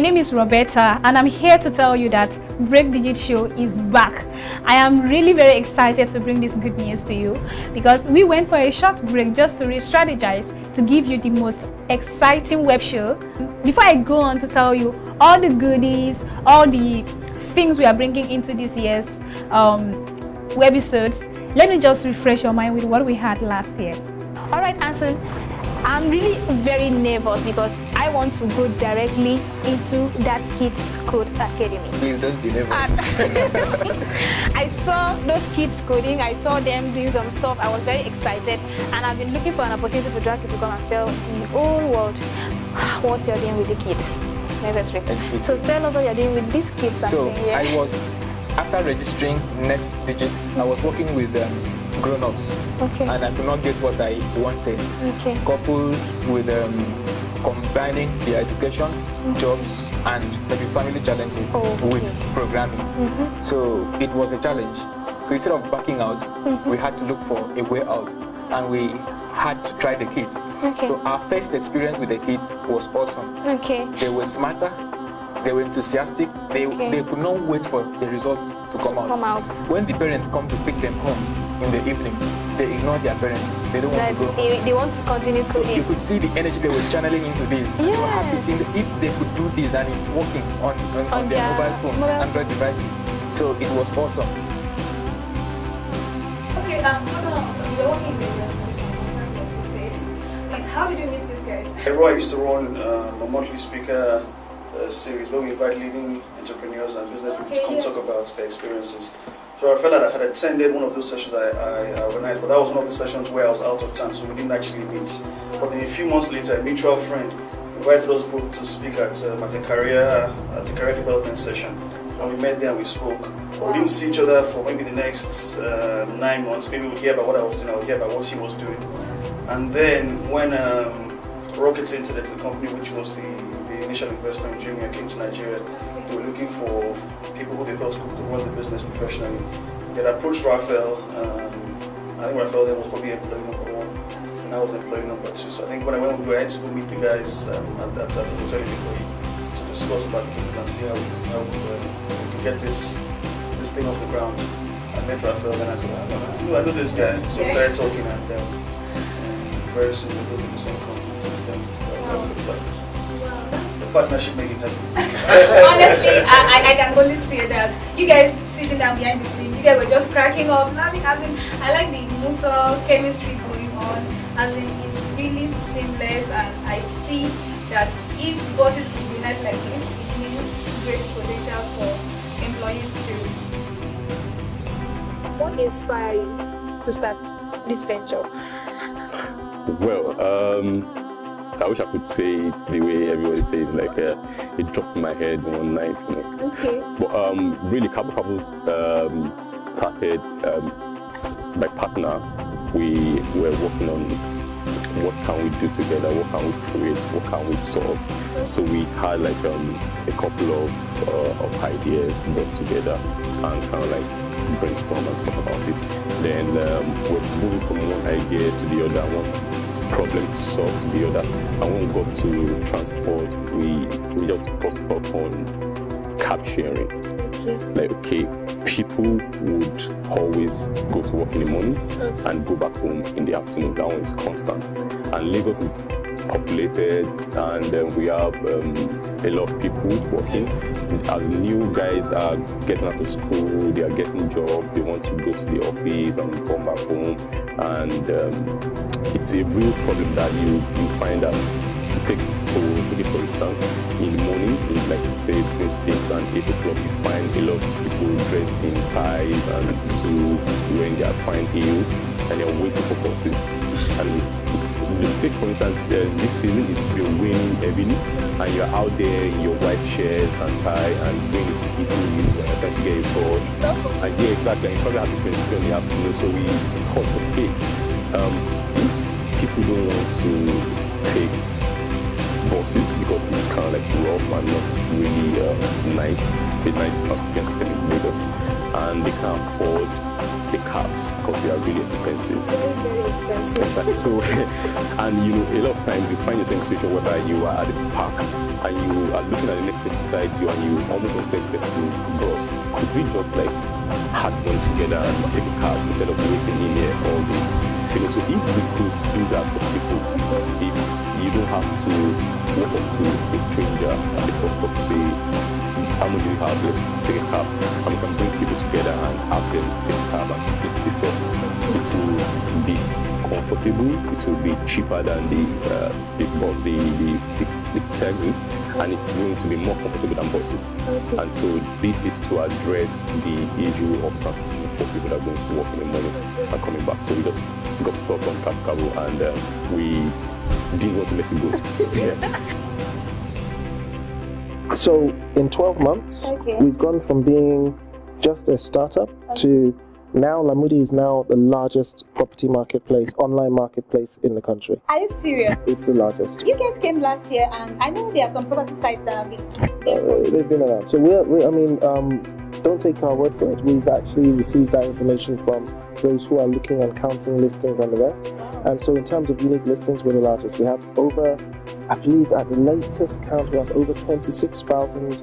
name is Roberta, and I'm here to tell you that BreakDigitShow is back. I am really very excited to bring this good news to you because we went for a short break just to re-strategize to give you the most exciting web show. Before I go on to tell you all the goodies, all the things we are bringing into this year's webisodes, let me just refresh your mind with what we had last year. All right, Anson, I'm really very nervous because I want to go directly into that Kids Code Academy. Please don't be nervous. I saw those kids coding, I saw them doing some stuff, I was very excited, and I've been looking for an opportunity to drag you to come and tell the whole world what you're doing with the kids. Necessary. So tell us what you're doing with these kids. I was, after registering Next Digit, I was working with grown-ups, and I could not get what I wanted. Coupled with combining the education, jobs, and maybe family challenges with programming. So it was a challenge. So instead of backing out, we had to look for a way out, and we had to try the kids. So our first experience with the kids was awesome. They were smarter, they were enthusiastic, they could not wait for the results to come out. When the parents come to pick them home in the evening, they ignore their parents. They don't want to go. They want to continue coding. So you could see the energy they were channeling into this. They were happy seeing that if they could do this and it's working on their mobile phones, Android devices. So it was awesome. Okay, you're working with this, like you said. Like, how did you meet these guys? I used to run a monthly speaker series where we invite leading entrepreneurs and business people to come talk about their experiences. So I felt that I had attended one of those sessions I organized, but that was one of the sessions where I was out of town, so we didn't actually meet. But then a few months later, a mutual friend invited us both to speak at a career development session. When we met there, we spoke. But we didn't see each other for maybe the next 9 months. Maybe we'd hear about what I was doing, I would hear about what he was doing. And then when Rocket Internet, the company which was the initial investor in Jumia, came to Nigeria, they were looking for people who they thought could run the business professionally. They had approached Raphael. I think Raphael then was probably employee number 1, and I was employee number 2. So I think when I went, we had to go meet the guys at the hotel to discuss about the business and see how we could get this thing off the ground. I met Raphael and I said, I know this guy. So we started talking, and very soon we built the same company since then. Partnership made it happen. Honestly, I can only say that you guys sitting down behind the scene, you guys were just cracking up, laughing. I like the mutual chemistry going on. It's really seamless, and I see that if bosses could unite like this, it means great potential for employees too. What inspired you to start this venture? Well, I wish I could say it the way everybody says, like it dropped in my head one night, you know. But really, Cabo started. My partner, we were working on what can we do together, what can we create, what can we solve. So we had like a couple of ideas brought together and kind of like brainstorm and talk about it. Then we're moving from one idea to the other, one problem to solve to the other. And when we got to transport, we just touched up on cab sharing. Like, people would always go to work in the morning and go back home in the afternoon. That one is constant. And Lagos is populated, and we have a lot of people working. As new guys are getting out of school, they are getting jobs, they want to go to the office and come back home. And it's a real problem that you find that take for instance, in the morning, like say between 6 and 8 o'clock, you find a lot of people dressed in ties and suits, wearing their fine heels, and they're waiting for buses. And it's take for instance, this season it's been raining heavily, and you're out there in your white shirt and tie, and rain is hitting you, trying to get a bus. And yeah, exactly, you probably have to finish in the afternoon, so we thought, if people don't want to take buses because it's kind of like rough and not really nice, a nice transport system in Lagos, and they can't afford the cabs because they are really expensive. Very, very expensive. Exactly. So, and you know, a lot of times you find yourself in a situation whereby you are at the park and you are looking at the next person beside you and you almost want the person, bros, could we just like hack one together and take a cab instead of waiting in here all day? You know, so if we could do that for people, if you don't have to walk up to a stranger at the bus stop to say, how much do you have? Let's take a cab. And we can bring people together and have them take a cab and split the fare. It will be comfortable. It will be cheaper than the taxis, and it's going to be more comfortable than buses. Okay. And so this is to address the issue of transportation for people that are going to work in the morning and coming back. So we just got stuck on Cabo and we didn't want to let it go. Yeah. So in 12 months, we've gone from being just a startup to now Lamudi is now the largest property marketplace, online marketplace in the country. Are you serious? It's the largest. You guys came last year, and I know there are some property sites that have been they've been around. So don't take our word for it. We've actually received that information from those who are looking and counting listings and the rest. And so in terms of unique listings, we're the largest. We have over, I believe at the latest count, we have over 26,000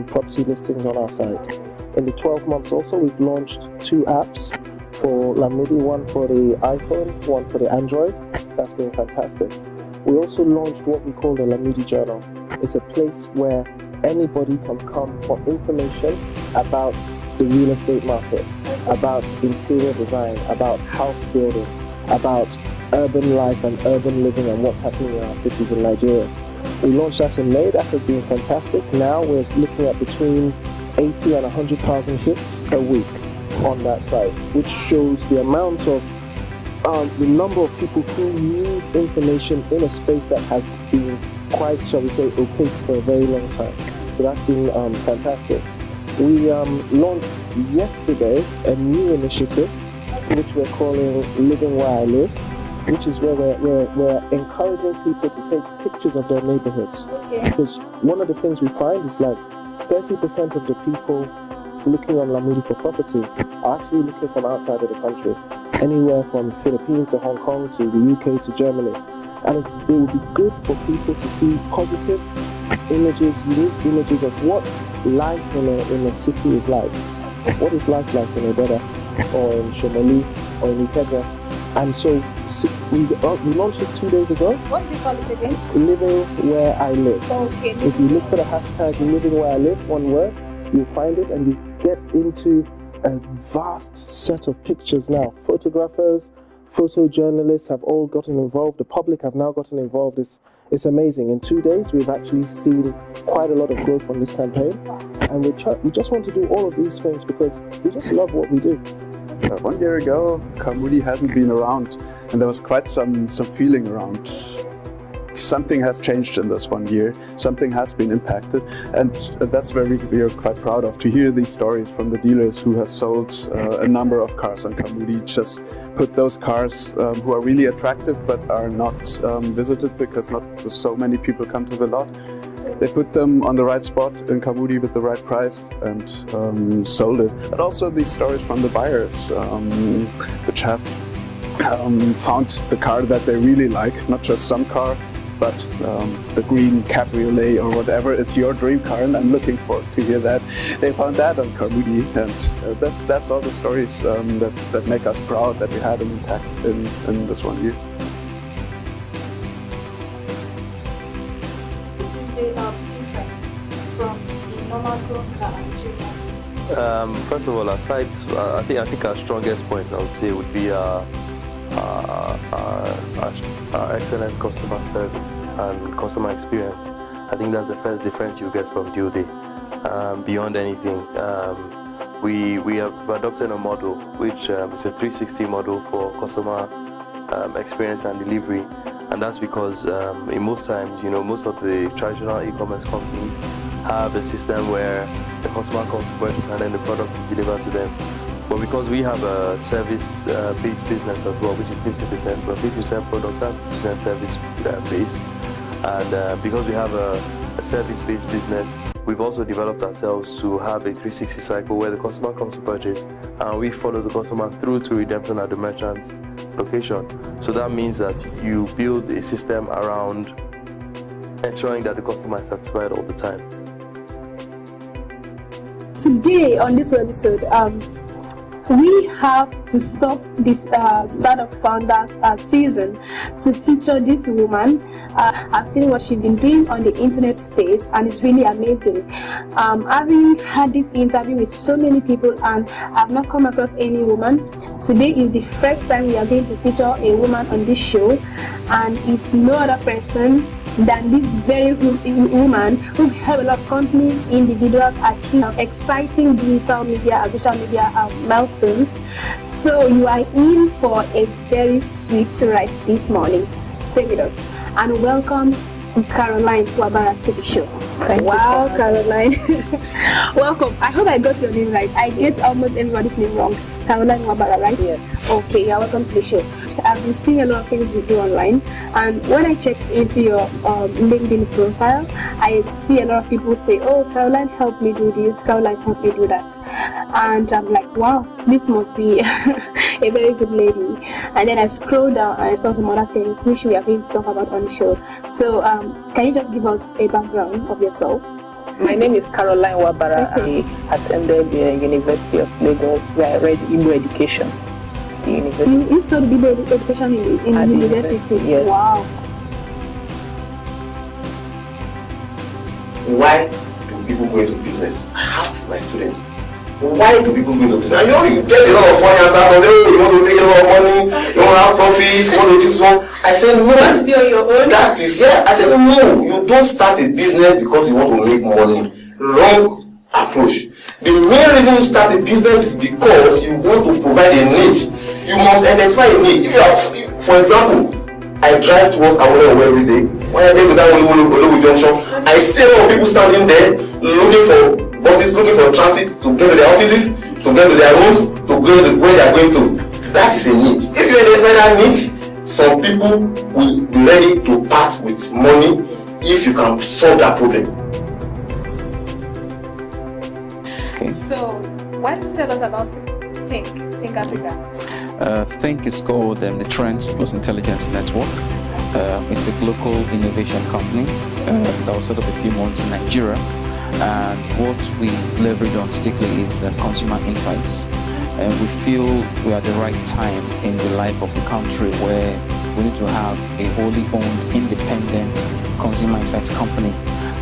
property listings on our site. In the 12 months also, we've launched 2 apps for Lamudi, one for the iPhone, one for the Android. That's been fantastic. We also launched what we call the Lamudi Journal. It's a place where anybody can come for information about the real estate market, about interior design, about house building, about urban life and urban living and what's happening in our cities in Nigeria. We launched that in May. That has been fantastic. Now we're looking at between 80 and 100,000 hits a week on that site, which shows the amount of the number of people who need information in a space that has been quite, shall we say, opaque for a very long time. So that's been fantastic. We launched yesterday a new initiative which we're calling Living Where I Live, which is where we're encouraging people to take pictures of their neighborhoods. Because one of the things we find is like 30% of the people looking on Lamudi for property are actually looking from outside of the country, anywhere from Philippines to Hong Kong to the UK to Germany. And it would be good for people to see positive images, unique images of what life in a city is like. What is life like in Ibadan or in Shomoli or in Ikeja? And so we launched this 2 days ago. What do you call it again? Living Where I Live. Okay. If you look for the hashtag Living Where I Live, one word, you'll find it and you get into a vast set of pictures now. Photographers, photojournalists have all gotten involved. The public have now gotten involved. It's amazing. In 2 days, we've actually seen quite a lot of growth on this campaign. And we just want to do all of these things because we just love what we do. 1 year ago, Lamudi hasn't been around, and there was quite some feeling around. Something has changed in this 1 year. Something has been impacted, and that's where we are quite proud of to hear these stories from the dealers who have sold a number of cars on Lamudi. Just put those cars who are really attractive but are not visited because not so many people come to the lot. They put them on the right spot in Lamudi with the right price and sold it. But also these stories from the buyers, which have found the car that they really like, not just some car, but the green cabriolet or whatever is your dream car, and I'm looking forward to hear that. They found that on Lamudi, and that's all the stories that make us proud that we had an impact in this 1 year. Different from the normal grown car and First of all, our sites, I think our strongest point, I would say, would be our excellent customer service and customer experience. I think that's the first difference you get from Deal Day. Beyond anything, we have adopted a model which is a 360 model for customer experience and delivery. And that's because in most times, most of the traditional e-commerce companies have a system where the customer comes first and then the product is delivered to them. But because we have a service-based business as well, which is 50%, but 50% product and 50% service-based, and because we have a a service-based business, we've also developed ourselves to have a 360 cycle where the customer comes to purchase and we follow the customer through to redemption at the merchant's location. So that means that you build a system around ensuring that the customer is satisfied all the time. Today on this episode, we have to stop this Startup Founders season to feature this woman. I've seen what she's been doing on the internet space and it's really amazing. Having had this interview with so many people and I've not come across any woman, today is the first time we are going to feature a woman on this show, and it's no other person than this very woman who helped a lot of companies, individuals achieve exciting digital media and social media milestones. So you are in for a very sweet ride this morning. Stay with us and welcome Caroline Wabara to the show. Wow, Caroline. Welcome. I hope I got your name right. I get almost everybody's name wrong. Caroline Wabara, right? Yes. Okay, yeah, welcome to the show. I've been seeing a lot of things you do online, and when I check into your LinkedIn profile, I see a lot of people say, oh, Caroline helped me do this, Caroline helped me do that. And I'm like, wow, this must be a very good lady. And then I scrolled down and I saw some other things which we are going to talk about on the show. So can you just give us a background of yourself? My name is Caroline Wabara. Okay. I attended the University of Lagos where I read Igbo education. The university. You studied Igbo education in At the university? Yes. Wow. Why do people go into business? I ask my students, why do people go into business? And you get a lot of funny answers. Oh, you want to make a lot of money, you want to have profit, you want to do this one. I said no. You want to be on your own? That is, yeah. I said no, you don't start a business because you want to make money. Wrong approach. The main reason you start a business is because you want to provide a need. You must identify a need. If you have, for example, I drive towards Awolowo every day. When I get to that Olowu junction, I see a lot of people standing there looking for buses, looking for transit to get to their offices, to get to their rooms, to go to where they are going to. That is a need. If you identify that need, some people will be ready to part with money if you can solve that problem. Okay. So, why don't you tell us about Think Africa? Think is called the Trends Plus Intelligence Network. It's a global innovation company that was set up a few months in Nigeria. And what we leverage on strictly is consumer insights. And we feel we are at the right time in the life of the country where we need to have a wholly owned, independent consumer insights company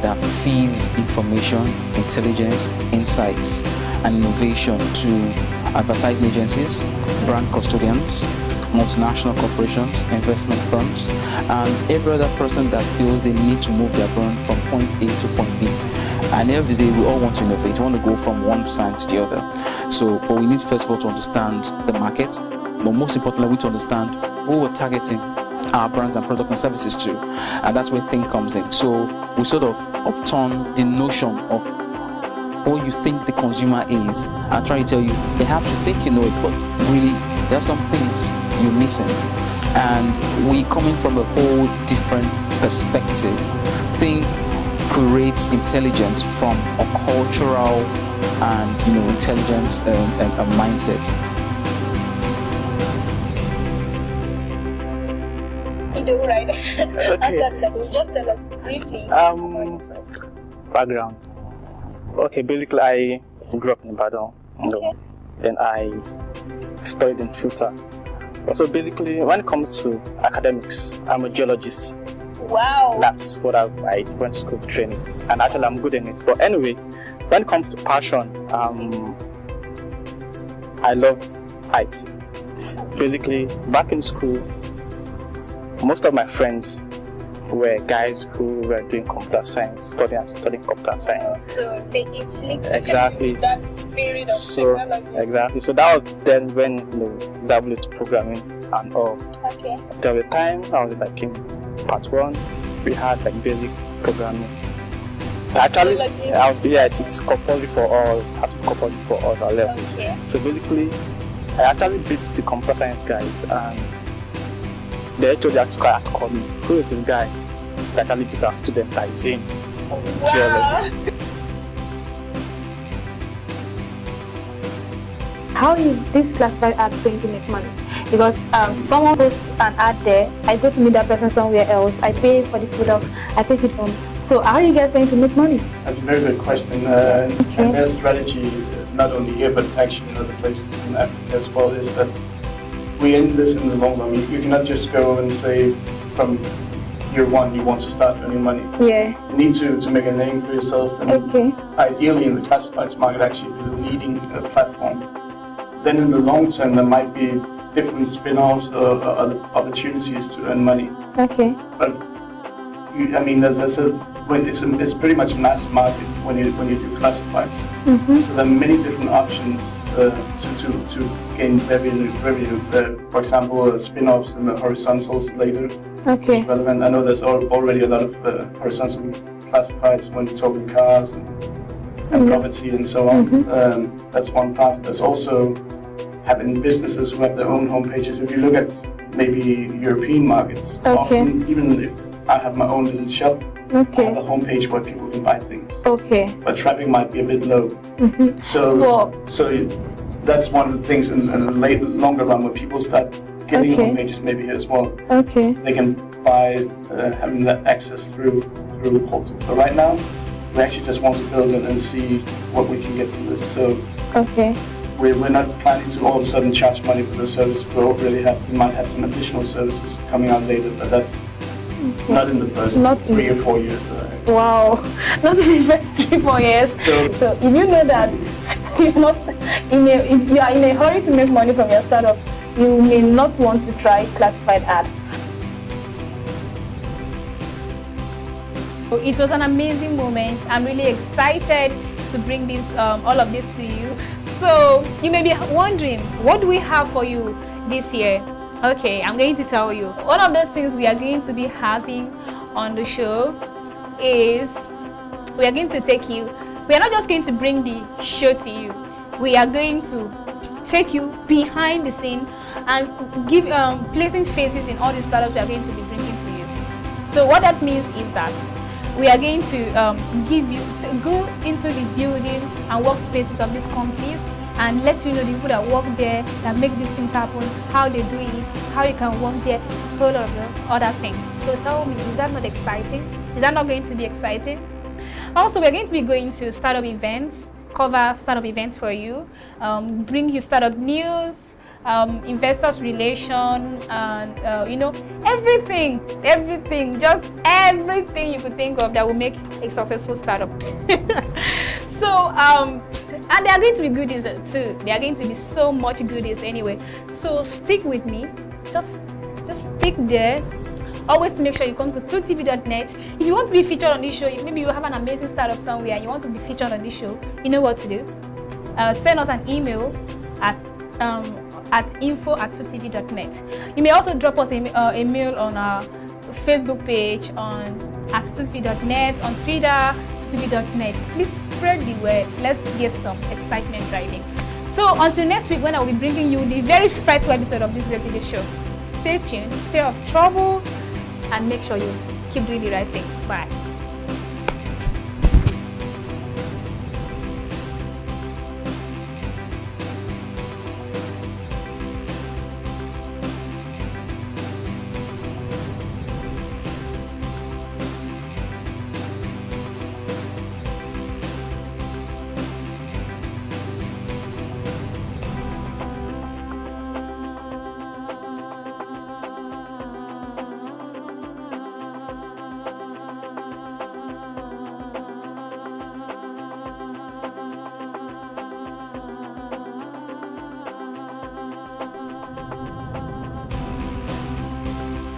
that feeds information, intelligence, insights, and innovation to advertising agencies, brand custodians, multinational corporations, investment firms, and every other person that feels they need to move their brand from point A to point B. And at the end of the day, we all want to innovate. We want to go from one side to the other. So, but we need first of all to understand the market, but most importantly, we need to understand who we're targeting our brands and products and services to. And that's where Think comes in. So we sort of upturn the notion of what you think the consumer is and try to tell you, perhaps you think you know it, but really there are some things you're missing. And we coming from a whole different perspective. Think creates intelligence from a cultural and intelligence a mindset. Right? Okay. Just tell us briefly. Background. Okay, basically I grew up in Ibadan. Okay. Then I studied in Futa. So basically, when it comes to academics, I'm a geologist. Wow. That's what I went to school training, and actually I'm good in it. But anyway, when it comes to passion, I love IT. Basically, back in school, most of my friends were guys who were doing computer science, studying computer science. So they inflicted exactly that spirit of technology. Exactly. So that was then when dabbled into programming and all. Okay. There was a time I was like in part 1, we had like basic programming. Actually, it's compulsory for all. Had to be compulsory for all our levels. Okay. So basically, I actually beat the computer science guys, and they actually had to call me. Who is this guy that actually beat our student that is in? Geology. How is this classified ads going to make money? Because someone posts an ad there, I go to meet that person somewhere else, I pay for the product, I take it home. So how are you guys going to make money? That's a very good question. And their strategy, not only here, but actually in other places in Africa as well, is that we end this in the long run. You cannot just go and say from year one you want to start earning money. Yeah. You need to make a name for yourself, and ideally in the classifieds market actually be the leading platform. Then in the long term there might be different spin-offs or other opportunities to earn money. Okay. But I mean, it's pretty much mass market when you do classifieds. So there are many different options to gain revenue. For example, spin-offs and the horizontals later. Okay. Relevant. I know there's already a lot of horizontal classifieds when you're talking cars and property and so on. That's one part. There's also having businesses who have their own homepages. If you look at maybe European markets, often, even if I have my own little shop, I have a homepage where people can buy things. But traffic might be a bit low. So that's one of the things in the longer run when people start getting homepages maybe here as well. They can buy having that access through the portal. But right now, we actually just want to build it and see what we can get from this. So we're not planning to all of a sudden charge money for the service. We might have some additional services coming out later, but that's not in the first 3 or 4 years. Wow, not in the first 3-4 years. So if you know that if you are in a hurry to make money from your startup, you may not want to try classified ads. It was an amazing moment. I'm really excited to bring this, all of this to you. So you may be wondering, what do we have for you this year? Okay, I'm going to tell you. One of those things we are going to be having on the show is we are going to take you. We are not just going to bring the show to you. We are going to take you behind the scene and give placing faces in all the startups we are going to be bringing to you. So what that means is that we are going to go into the building and workspaces of these companies and let you know the people that work there, that make these things happen, how they do it, how you can work there, a whole lot of the other things. So tell me, is that not exciting? Is that not going to be exciting? Also, we're going to be going to startup events, cover startup events for you, bring you startup news, investors relation, and you know, everything, just everything you could think of that will make a successful startup. So and there are going to be goodies too. There are going to be so much goodies anyway. So stick with me, just stick there. Always make sure you come to 2tv.net. If you want to be featured on this show, maybe you have an amazing startup somewhere and you want to be featured on this show, you know what to do. Send us an email at info@2tv.net. You may also drop us a mail on our Facebook page at 2tv.net, on Twitter, 2tv.net. Please spread the word. Let's get some excitement driving. So until next week, when I will be bringing you the very first episode of this BreakDigitShow. Stay tuned, stay off trouble, and make sure you keep doing the right thing. Bye.